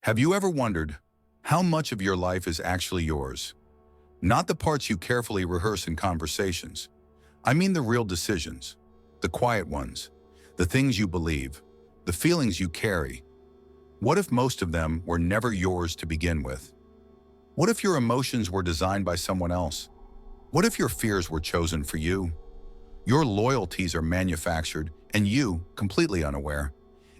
Have you ever wondered how much of your life is actually yours? Not the parts you carefully rehearse in conversations. I mean the real decisions, the quiet ones, the things you believe, the feelings you carry. What if most of them were never yours to begin with? What if your emotions were designed by someone else? What if your fears were chosen for you? Your loyalties are manufactured and you, completely unaware.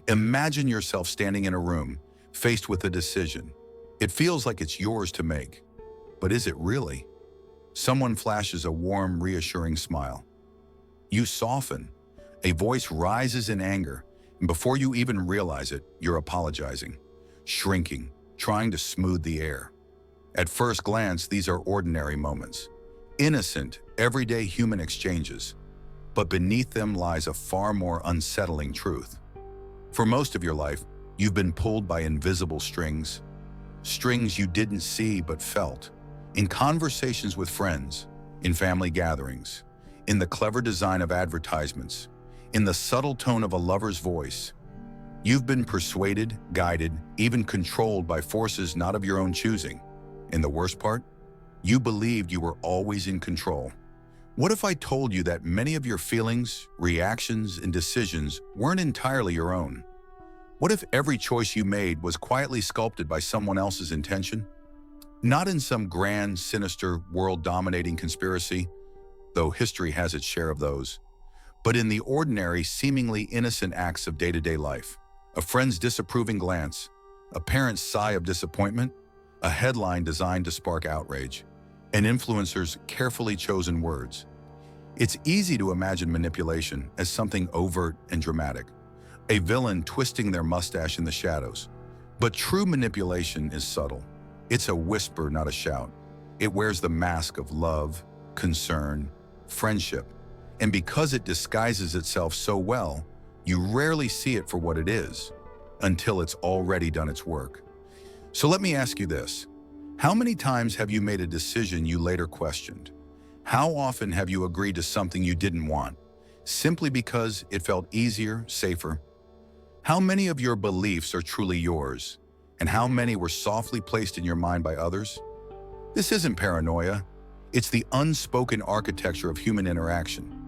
Imagine yourself standing in a room, faced with a decision. It feels like it's yours to make. But is it really? Someone flashes a warm, reassuring smile. You soften. A voice rises in anger, and before you even realize it, you're apologizing, shrinking, trying to smooth the air. At first glance, these are ordinary moments. Innocent, everyday human exchanges. But beneath them lies a far more unsettling truth. For most of your life, you've been pulled by invisible strings. Strings you didn't see but felt. In conversations with friends, in family gatherings, in the clever design of advertisements, in the subtle tone of a lover's voice. You've been persuaded, guided, even controlled by forces not of your own choosing. And the worst part? You believed you were always in control. What if I told you that many of your feelings, reactions, and decisions weren't entirely your own? What if every choice you made was quietly sculpted by someone else's intention? Not in some grand, sinister, world-dominating conspiracy, though history has its share of those, but in the ordinary, seemingly innocent acts of day-to-day life. A friend's disapproving glance, a parent's sigh of disappointment, a headline designed to spark outrage, an influencer's carefully chosen words. It's easy to imagine manipulation as something overt and dramatic, a villain twisting their mustache in the shadows. But true manipulation is subtle. It's a whisper, not a shout. It wears the mask of love, concern, friendship. And because it disguises itself so well, you rarely see it for what it is, until it's already done its work. So let me ask you this. How many times have you made a decision you later questioned? How often have you agreed to something you didn't want, simply because it felt easier, safer? How many of your beliefs are truly yours, and how many were softly placed in your mind by others? This isn't paranoia. It's the unspoken architecture of human interaction.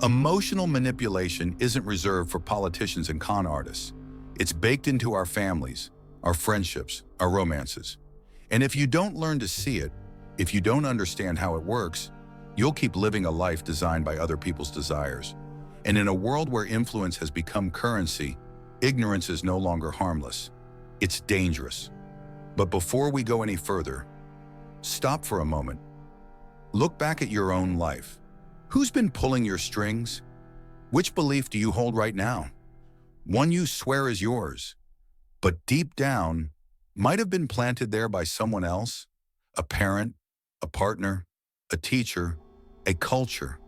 Emotional manipulation isn't reserved for politicians and con artists. It's baked into our families, our friendships, our romances. And if you don't learn to see it, if you don't understand how it works, you'll keep living a life designed by other people's desires. And in a world where influence has become currency, ignorance is no longer harmless. It's dangerous. But before we go any further, stop for a moment. Look back at your own life. Who's been pulling your strings? Which belief do you hold right now? One you swear is yours, but deep down, might have been planted there by someone else, a parent, a partner, a teacher, a culture.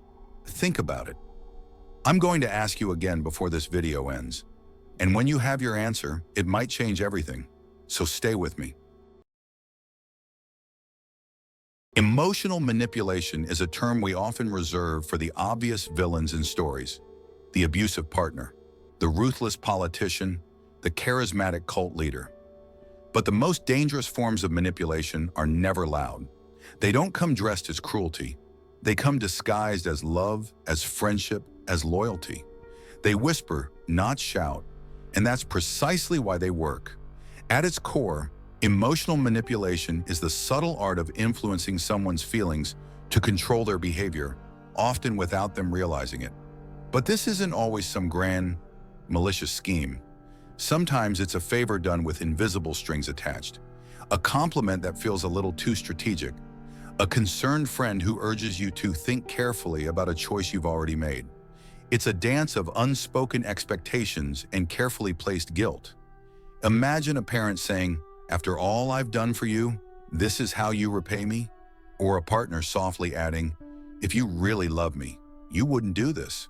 Think about it. I'm going to ask you again before this video ends. And when you have your answer, it might change everything. So stay with me. Emotional manipulation is a term we often reserve for the obvious villains in stories. The abusive partner, the ruthless politician, the charismatic cult leader. But the most dangerous forms of manipulation are never loud. They don't come dressed as cruelty. They come disguised as love, as friendship, as loyalty. They whisper, not shout, and that's precisely why they work. At its core, emotional manipulation is the subtle art of influencing someone's feelings to control their behavior, often without them realizing it. But this isn't always some grand, malicious scheme. Sometimes it's a favor done with invisible strings attached, a compliment that feels a little too strategic, a concerned friend who urges you to think carefully about a choice you've already made. It's a dance of unspoken expectations and carefully placed guilt. Imagine a parent saying, "After all I've done for you, this is how you repay me?" Or a partner softly adding, "If you really love me, you wouldn't do this."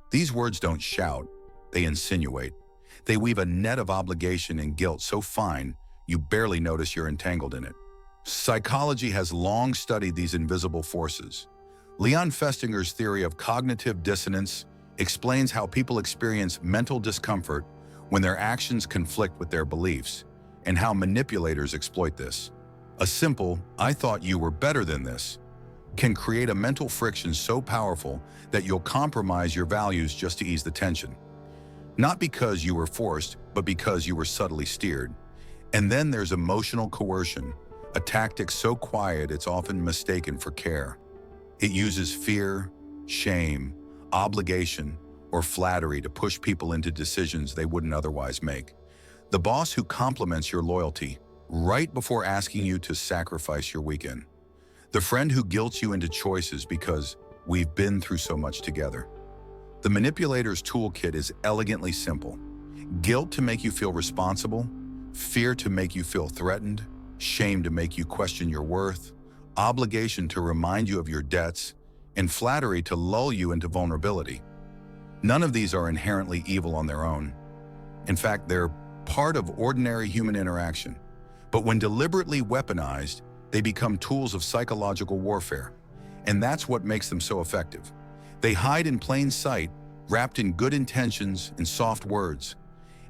These words don't shout, they insinuate. They weave a net of obligation and guilt so fine, you barely notice you're entangled in it. Psychology has long studied these invisible forces. Leon Festinger's theory of cognitive dissonance explains how people experience mental discomfort when their actions conflict with their beliefs, and how manipulators exploit this. A simple, "I thought you were better than this," can create a mental friction so powerful that you'll compromise your values just to ease the tension. Not because you were forced, but because you were subtly steered. And then there's emotional coercion, a tactic so quiet it's often mistaken for care. It uses fear, shame, obligation, or flattery to push people into decisions they wouldn't otherwise make. The boss who compliments your loyalty right before asking you to sacrifice your weekend. The friend who guilts you into choices because we've been through so much together. The manipulator's toolkit is elegantly simple. Guilt to make you feel responsible, fear to make you feel threatened, shame to make you question your worth, obligation to remind you of your debts, and flattery to lull you into vulnerability. None of these are inherently evil on their own. In fact, they're part of ordinary human interaction. But when deliberately weaponized, they become tools of psychological warfare. And that's what makes them so effective. They hide in plain sight, wrapped in good intentions and soft words.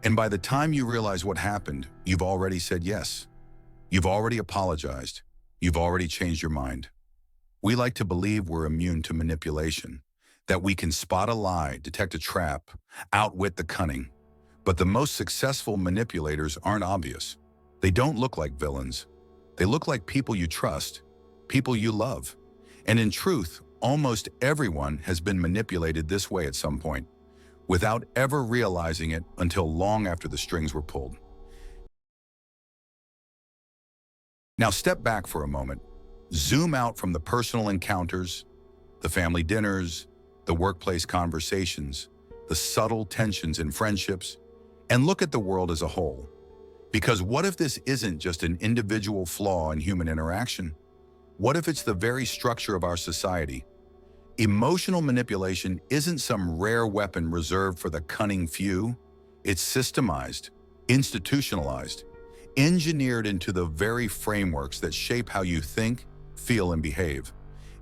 And by the time you realize what happened, you've already said yes. You've already apologized. You've already changed your mind. We like to believe we're immune to manipulation, that we can spot a lie, detect a trap, outwit the cunning. But the most successful manipulators aren't obvious. They don't look like villains. They look like people you trust, people you love. And in truth, almost everyone has been manipulated this way at some point, without ever realizing it until long after the strings were pulled. Now step back for a moment. Zoom out from the personal encounters, the family dinners, the workplace conversations, the subtle tensions in friendships, and look at the world as a whole. Because what if this isn't just an individual flaw in human interaction? What if it's the very structure of our society? Emotional manipulation isn't some rare weapon reserved for the cunning few. It's systemized, institutionalized, engineered into the very frameworks that shape how you think, feel, and behave.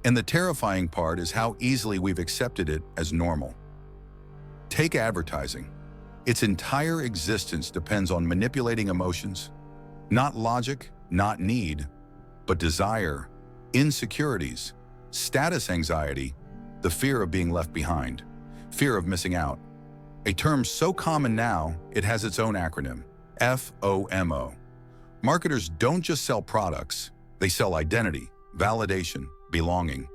And the terrifying part is how easily we've accepted it as normal. Take advertising. Its entire existence depends on manipulating emotions. Not logic, not need, but desire, insecurities, status anxiety, the fear of being left behind, fear of missing out. A term so common now, it has its own acronym, FOMO. Marketers don't just sell products, they sell identity, validation, belonging.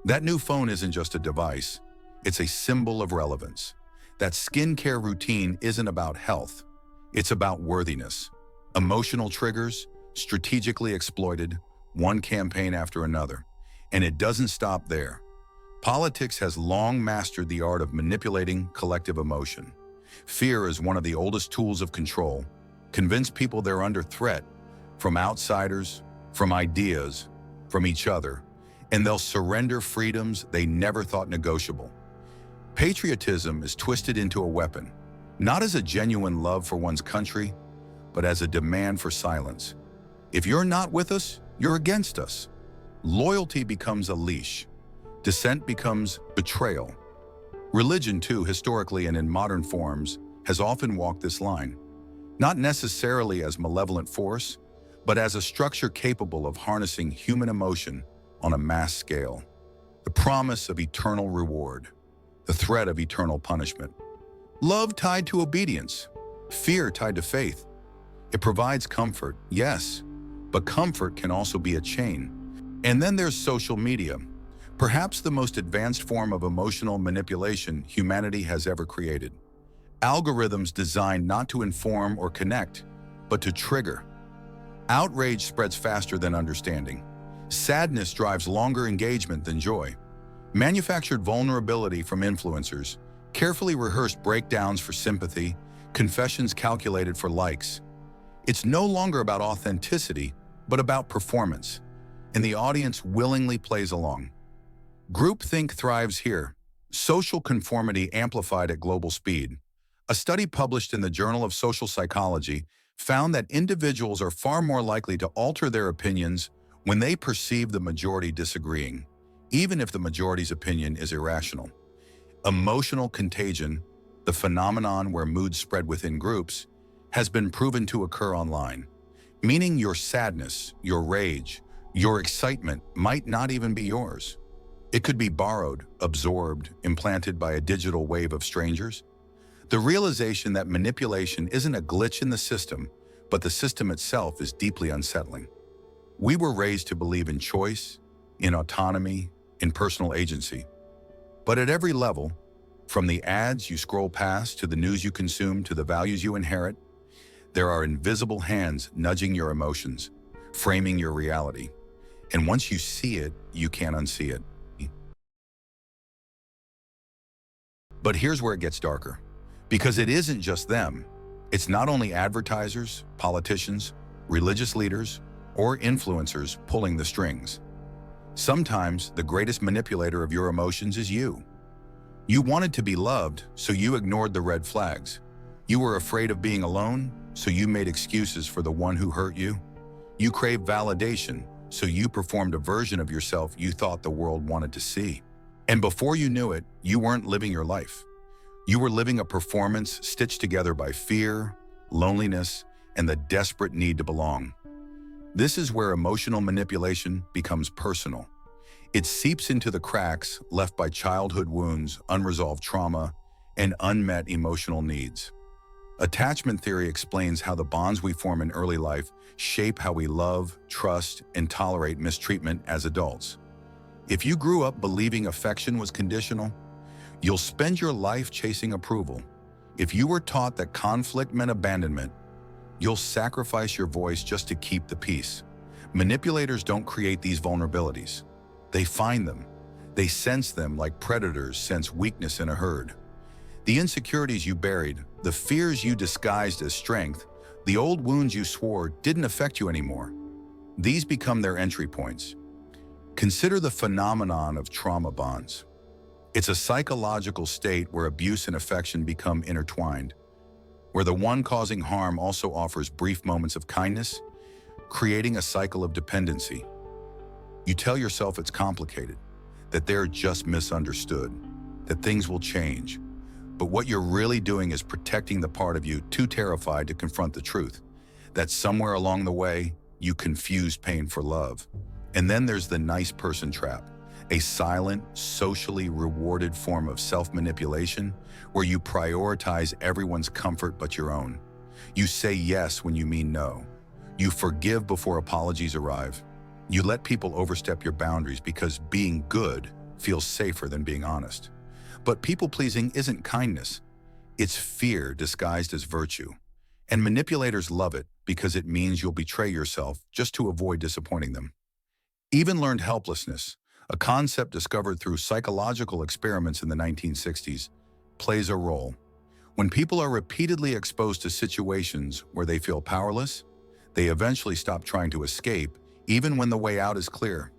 That new phone isn't just a device, it's a symbol of relevance. That skincare routine isn't about health, it's about worthiness. Emotional triggers, strategically exploited, one campaign after another. And it doesn't stop there. Politics has long mastered the art of manipulating collective emotion. Fear is one of the oldest tools of control. Convince people they're under threat from outsiders, from ideas, from each other, and they'll surrender freedoms they never thought negotiable. Patriotism is twisted into a weapon, not as a genuine love for one's country, but as a demand for silence. If you're not with us, you're against us. Loyalty becomes a leash. Dissent becomes betrayal. Religion, too, historically and in modern forms, has often walked this line. Not necessarily as malevolent force, but as a structure capable of harnessing human emotion on a mass scale. The promise of eternal reward, the threat of eternal punishment. Love tied to obedience, fear tied to faith. It provides comfort, yes, but comfort can also be a chain. And then there's social media, perhaps the most advanced form of emotional manipulation humanity has ever created. Algorithms designed not to inform or connect, but to trigger. Outrage spreads faster than understanding. Sadness drives longer engagement than joy. Manufactured vulnerability from influencers, carefully rehearsed breakdowns for sympathy, confessions calculated for likes. It's no longer about authenticity, but about performance, and the audience willingly plays along. Groupthink thrives here, social conformity amplified at global speed. A study published in the Journal of Social Psychology found that individuals are far more likely to alter their opinions when they perceive the majority disagreeing, even if the majority's opinion is irrational. Emotional contagion, the phenomenon where moods spread within groups, has been proven to occur online, meaning your sadness, your rage, your excitement might not even be yours. It could be borrowed, absorbed, implanted by a digital wave of strangers. The realization that manipulation isn't a glitch in the system, but the system itself is deeply unsettling. We were raised to believe in choice, in autonomy, in personal agency. But at every level, from the ads you scroll past to the news you consume to the values you inherit, there are invisible hands nudging your emotions, framing your reality. And once you see it, you can't unsee it. But here's where it gets darker. Because it isn't just them. It's not only advertisers, politicians, religious leaders, or influencers pulling the strings. Sometimes the greatest manipulator of your emotions is you. You wanted to be loved, so you ignored the red flags. You were afraid of being alone, so you made excuses for the one who hurt you. You craved validation, so you performed a version of yourself you thought the world wanted to see. And before you knew it, you weren't living your life. You were living a performance stitched together by fear, loneliness, and the desperate need to belong. This is where emotional manipulation becomes personal. It seeps into the cracks left by childhood wounds, unresolved trauma, and unmet emotional needs. Attachment theory explains how the bonds we form in early life shape how we love, trust, and tolerate mistreatment as adults. If you grew up believing affection was conditional, you'll spend your life chasing approval. If you were taught that conflict meant abandonment, you'll sacrifice your voice just to keep the peace. Manipulators don't create these vulnerabilities. They find them. They sense them like predators sense weakness in a herd. The insecurities you buried, the fears you disguised as strength, the old wounds you swore didn't affect you anymore. These become their entry points. Consider the phenomenon of trauma bonds. It's a psychological state where abuse and affection become intertwined, where the one causing harm also offers brief moments of kindness, creating a cycle of dependency. You tell yourself it's complicated, that they're just misunderstood, that things will change. But what you're really doing is protecting the part of you too terrified to confront the truth, that somewhere along the way, you confused pain for love. And then there's the nice person trap, a silent, socially rewarded form of self-manipulation where you prioritize everyone's comfort but your own. You say yes when you mean no. You forgive before apologies arrive. You let people overstep your boundaries because being good feels safer than being honest. But people-pleasing isn't kindness. It's fear disguised as virtue. And manipulators love it because it means you'll betray yourself just to avoid disappointing them. Even learned helplessness, a concept discovered through psychological experiments in the 1960s, plays a role. When people are repeatedly exposed to situations where they feel powerless, they eventually stop trying to escape, even when the way out is clear.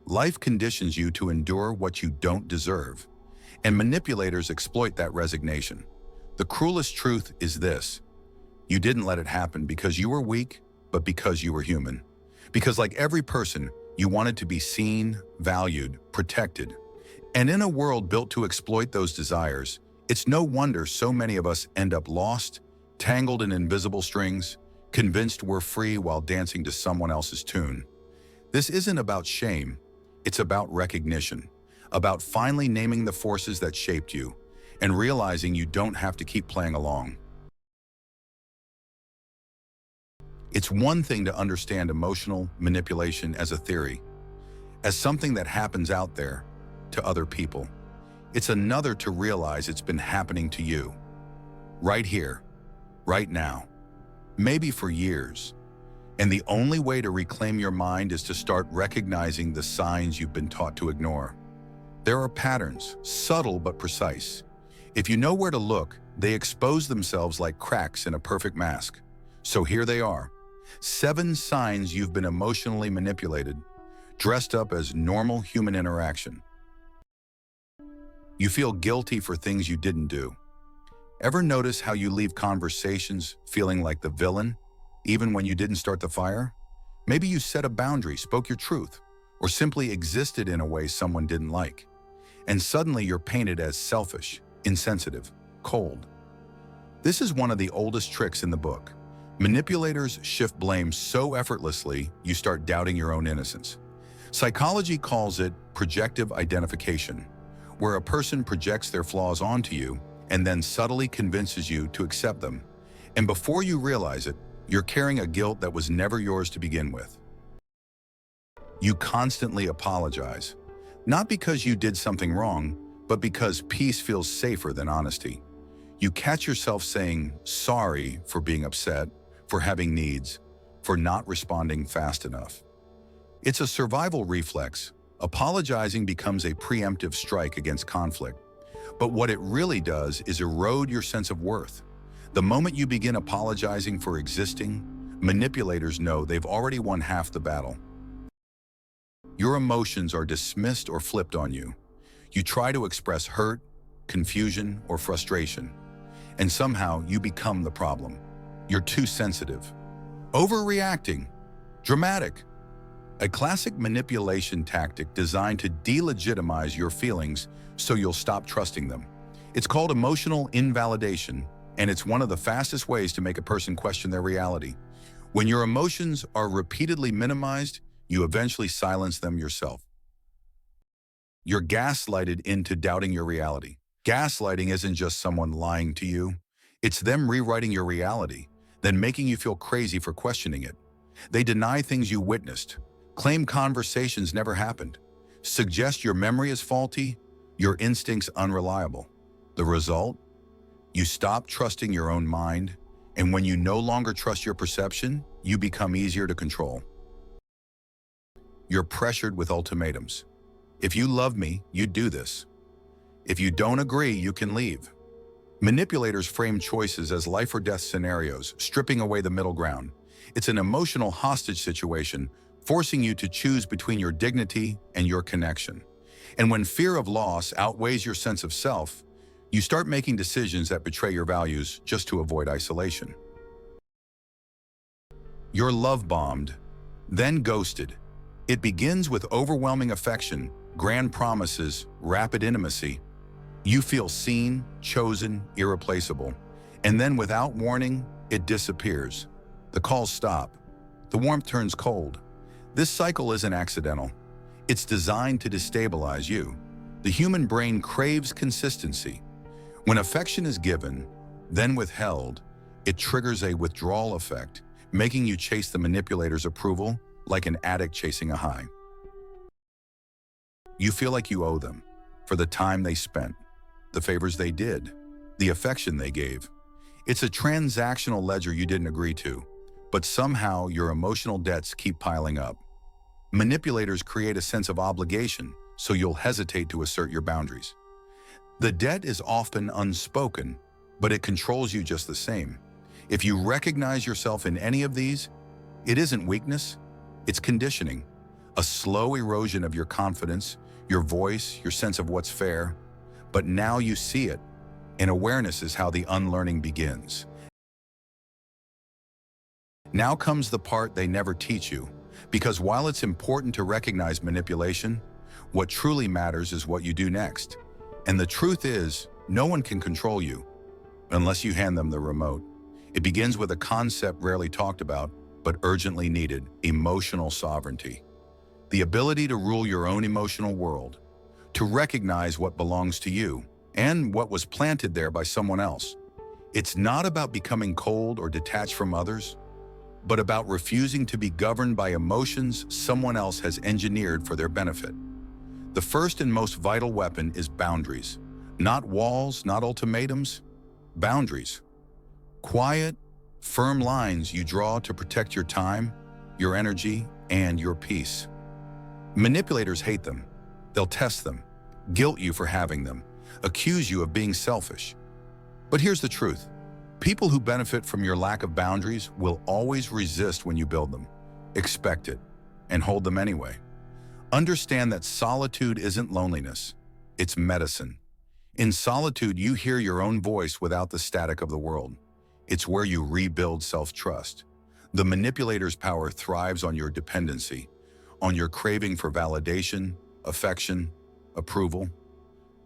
Life conditions you to endure what you don't deserve, and manipulators exploit that resignation. The cruelest truth is this: you didn't let it happen because you were weak, but because you were human. Because like every person, you wanted to be seen, valued, protected. And in a world built to exploit those desires, it's no wonder so many of us end up lost, tangled in invisible strings, convinced we're free while dancing to someone else's tune. This isn't about shame, it's about recognition, about finally naming the forces that shaped you and realizing you don't have to keep playing along. It's one thing to understand emotional manipulation as a theory, as something that happens out there to other people. It's another to realize it's been happening to you, right here, right now, maybe for years. And the only way to reclaim your mind is to start recognizing the signs you've been taught to ignore. There are patterns, subtle but precise. If you know where to look, they expose themselves like cracks in a perfect mask. So here they are. 7 signs you've been emotionally manipulated, dressed up as normal human interaction. You feel guilty for things you didn't do. Ever notice how you leave conversations feeling like the villain, even when you didn't start the fire? Maybe you set a boundary, spoke your truth, or simply existed in a way someone didn't like. And suddenly you're painted as selfish, insensitive, cold. This is one of the oldest tricks in the book. Manipulators shift blame so effortlessly, you start doubting your own innocence. Psychology calls it projective identification, where a person projects their flaws onto you and then subtly convinces you to accept them. And before you realize it, you're carrying a guilt that was never yours to begin with. You constantly apologize, not because you did something wrong, but because peace feels safer than honesty. You catch yourself saying sorry for being upset, for having needs, for not responding fast enough. It's a survival reflex. Apologizing becomes a preemptive strike against conflict. But what it really does is erode your sense of worth. The moment you begin apologizing for existing, manipulators know they've already won half the battle. Your emotions are dismissed or flipped on you. You try to express hurt, confusion, or frustration, and somehow you become the problem. You're too sensitive. Overreacting. Dramatic. A classic manipulation tactic designed to delegitimize your feelings so you'll stop trusting them. It's called emotional invalidation, and it's one of the fastest ways to make a person question their reality. When your emotions are repeatedly minimized, you eventually silence them yourself. You're gaslighted into doubting your reality. Gaslighting isn't just someone lying to you. It's them rewriting your reality, then making you feel crazy for questioning it. They deny things you witnessed, claim conversations never happened, suggest your memory is faulty, your instincts unreliable. The result? You stop trusting your own mind, and when you no longer trust your perception, you become easier to control. You're pressured with ultimatums. If you love me, you'd do this. If you don't agree, you can leave. Manipulators frame choices as life or death scenarios, stripping away the middle ground. It's an emotional hostage situation, forcing you to choose between your dignity and your connection. And when fear of loss outweighs your sense of self, you start making decisions that betray your values just to avoid isolation. You're love-bombed, then ghosted. It begins with overwhelming affection, grand promises, rapid intimacy. You feel seen, chosen, irreplaceable. And then without warning, it disappears. The calls stop. The warmth turns cold. This cycle isn't accidental. It's designed to destabilize you. The human brain craves consistency. When affection is given, then withheld, it triggers a withdrawal effect, making you chase the manipulator's approval like an addict chasing a high. You feel like you owe them for the time they spent, the favors they did, the affection they gave. It's a transactional ledger you didn't agree to, but somehow your emotional debts keep piling up. Manipulators create a sense of obligation, so you'll hesitate to assert your boundaries. The debt is often unspoken, but it controls you just the same. If you recognize yourself in any of these, it isn't weakness, it's conditioning. A slow erosion of your confidence, your voice, your sense of what's fair. But now you see it, and awareness is how the unlearning begins. Now comes the part they never teach you, because while it's important to recognize manipulation, what truly matters is what you do next. And the truth is, no one can control you unless you hand them the remote. It begins with a concept rarely talked about, but urgently needed: emotional sovereignty. The ability to rule your own emotional world, to recognize what belongs to you and what was planted there by someone else. It's not about becoming cold or detached from others, but about refusing to be governed by emotions someone else has engineered for their benefit. The first and most vital weapon is boundaries. Not walls, not ultimatums, boundaries. Quiet, firm lines you draw to protect your time, your energy, and your peace. Manipulators hate them. They'll test them, guilt you for having them, accuse you of being selfish. But here's the truth. People who benefit from your lack of boundaries will always resist when you build them. Expect it, and hold them anyway. Understand that solitude isn't loneliness, it's medicine. In solitude, you hear your own voice without the static of the world. It's where you rebuild self-trust. The manipulator's power thrives on your dependency, on your craving for validation, affection, approval.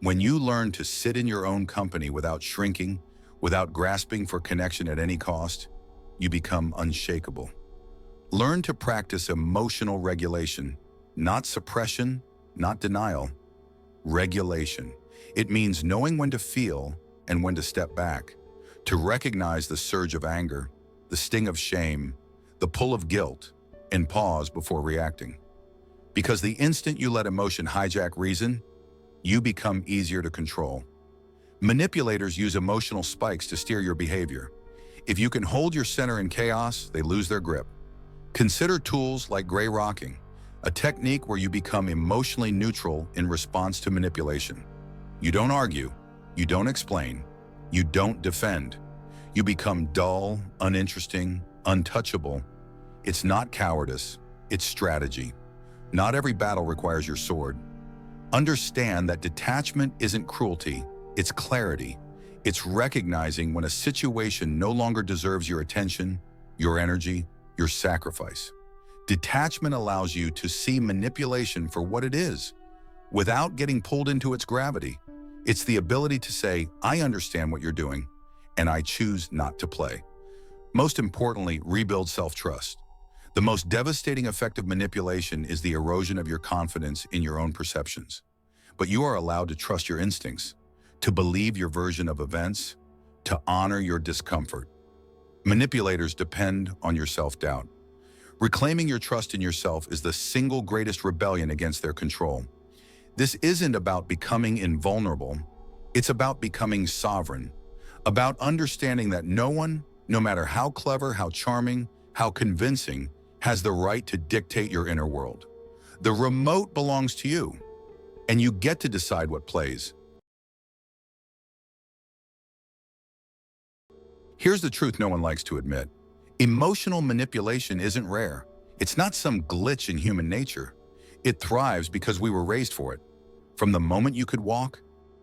When you learn to sit in your own company without shrinking, Without grasping for connection at any cost, you become unshakable. Learn to practice emotional regulation, not suppression, not denial. Regulation. It means knowing when to feel and when to step back, to recognize the surge of anger, the sting of shame, the pull of guilt, and pause before reacting. Because the instant you let emotion hijack reason, you become easier to control. Manipulators use emotional spikes to steer your behavior. If you can hold your center in chaos, they lose their grip. Consider tools like gray rocking, a technique where you become emotionally neutral in response to manipulation. You don't argue, you don't explain, you don't defend. You become dull, uninteresting, untouchable. It's not cowardice, it's strategy. Not every battle requires your sword. Understand that detachment isn't cruelty, it's clarity. It's recognizing when a situation no longer deserves your attention, your energy, your sacrifice. Detachment allows you to see manipulation for what it is, without getting pulled into its gravity. It's the ability to say, I understand what you're doing, and I choose not to play. Most importantly, rebuild self-trust. The most devastating effect of manipulation is the erosion of your confidence in your own perceptions. But you are allowed to trust your instincts, to believe your version of events, to honor your discomfort. Manipulators depend on your self-doubt. Reclaiming your trust in yourself is the single greatest rebellion against their control. This isn't about becoming invulnerable. It's about becoming sovereign, about understanding that no one, no matter how clever, how charming, how convincing, has the right to dictate your inner world. The remote belongs to you, and you get to decide what plays. Here's the truth no one likes to admit. Emotional manipulation isn't rare. It's not some glitch in human nature. It thrives because we were raised for it. From the moment you could walk,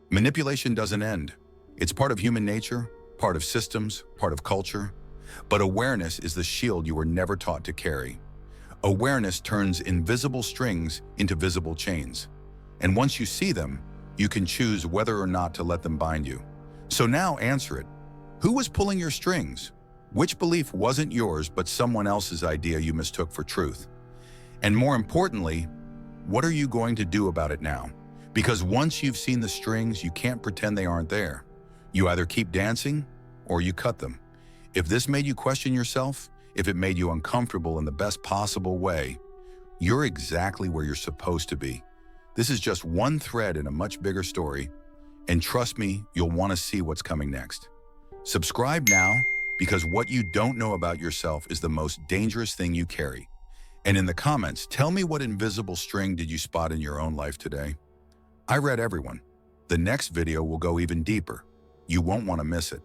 manipulation doesn't end. It's part of human nature, part of systems, part of culture. But awareness is the shield you were never taught to carry. Awareness turns invisible strings into visible chains. And once you see them, you can choose whether or not to let them bind you. So now answer it. Who was pulling your strings? Which belief wasn't yours but someone else's idea you mistook for truth? And more importantly, what are you going to do about it now? Because once you've seen the strings, you can't pretend they aren't there. You either keep dancing or you cut them. If this made you question yourself, if it made you uncomfortable in the best possible way, you're exactly where you're supposed to be. This is just one thread in a much bigger story, and trust me, you'll want to see what's coming next. Subscribe now, because what you don't know about yourself is the most dangerous thing you carry. And in the comments, tell me what invisible string did you spot in your own life today? I read everyone. The next video will go even deeper. You won't want to miss it.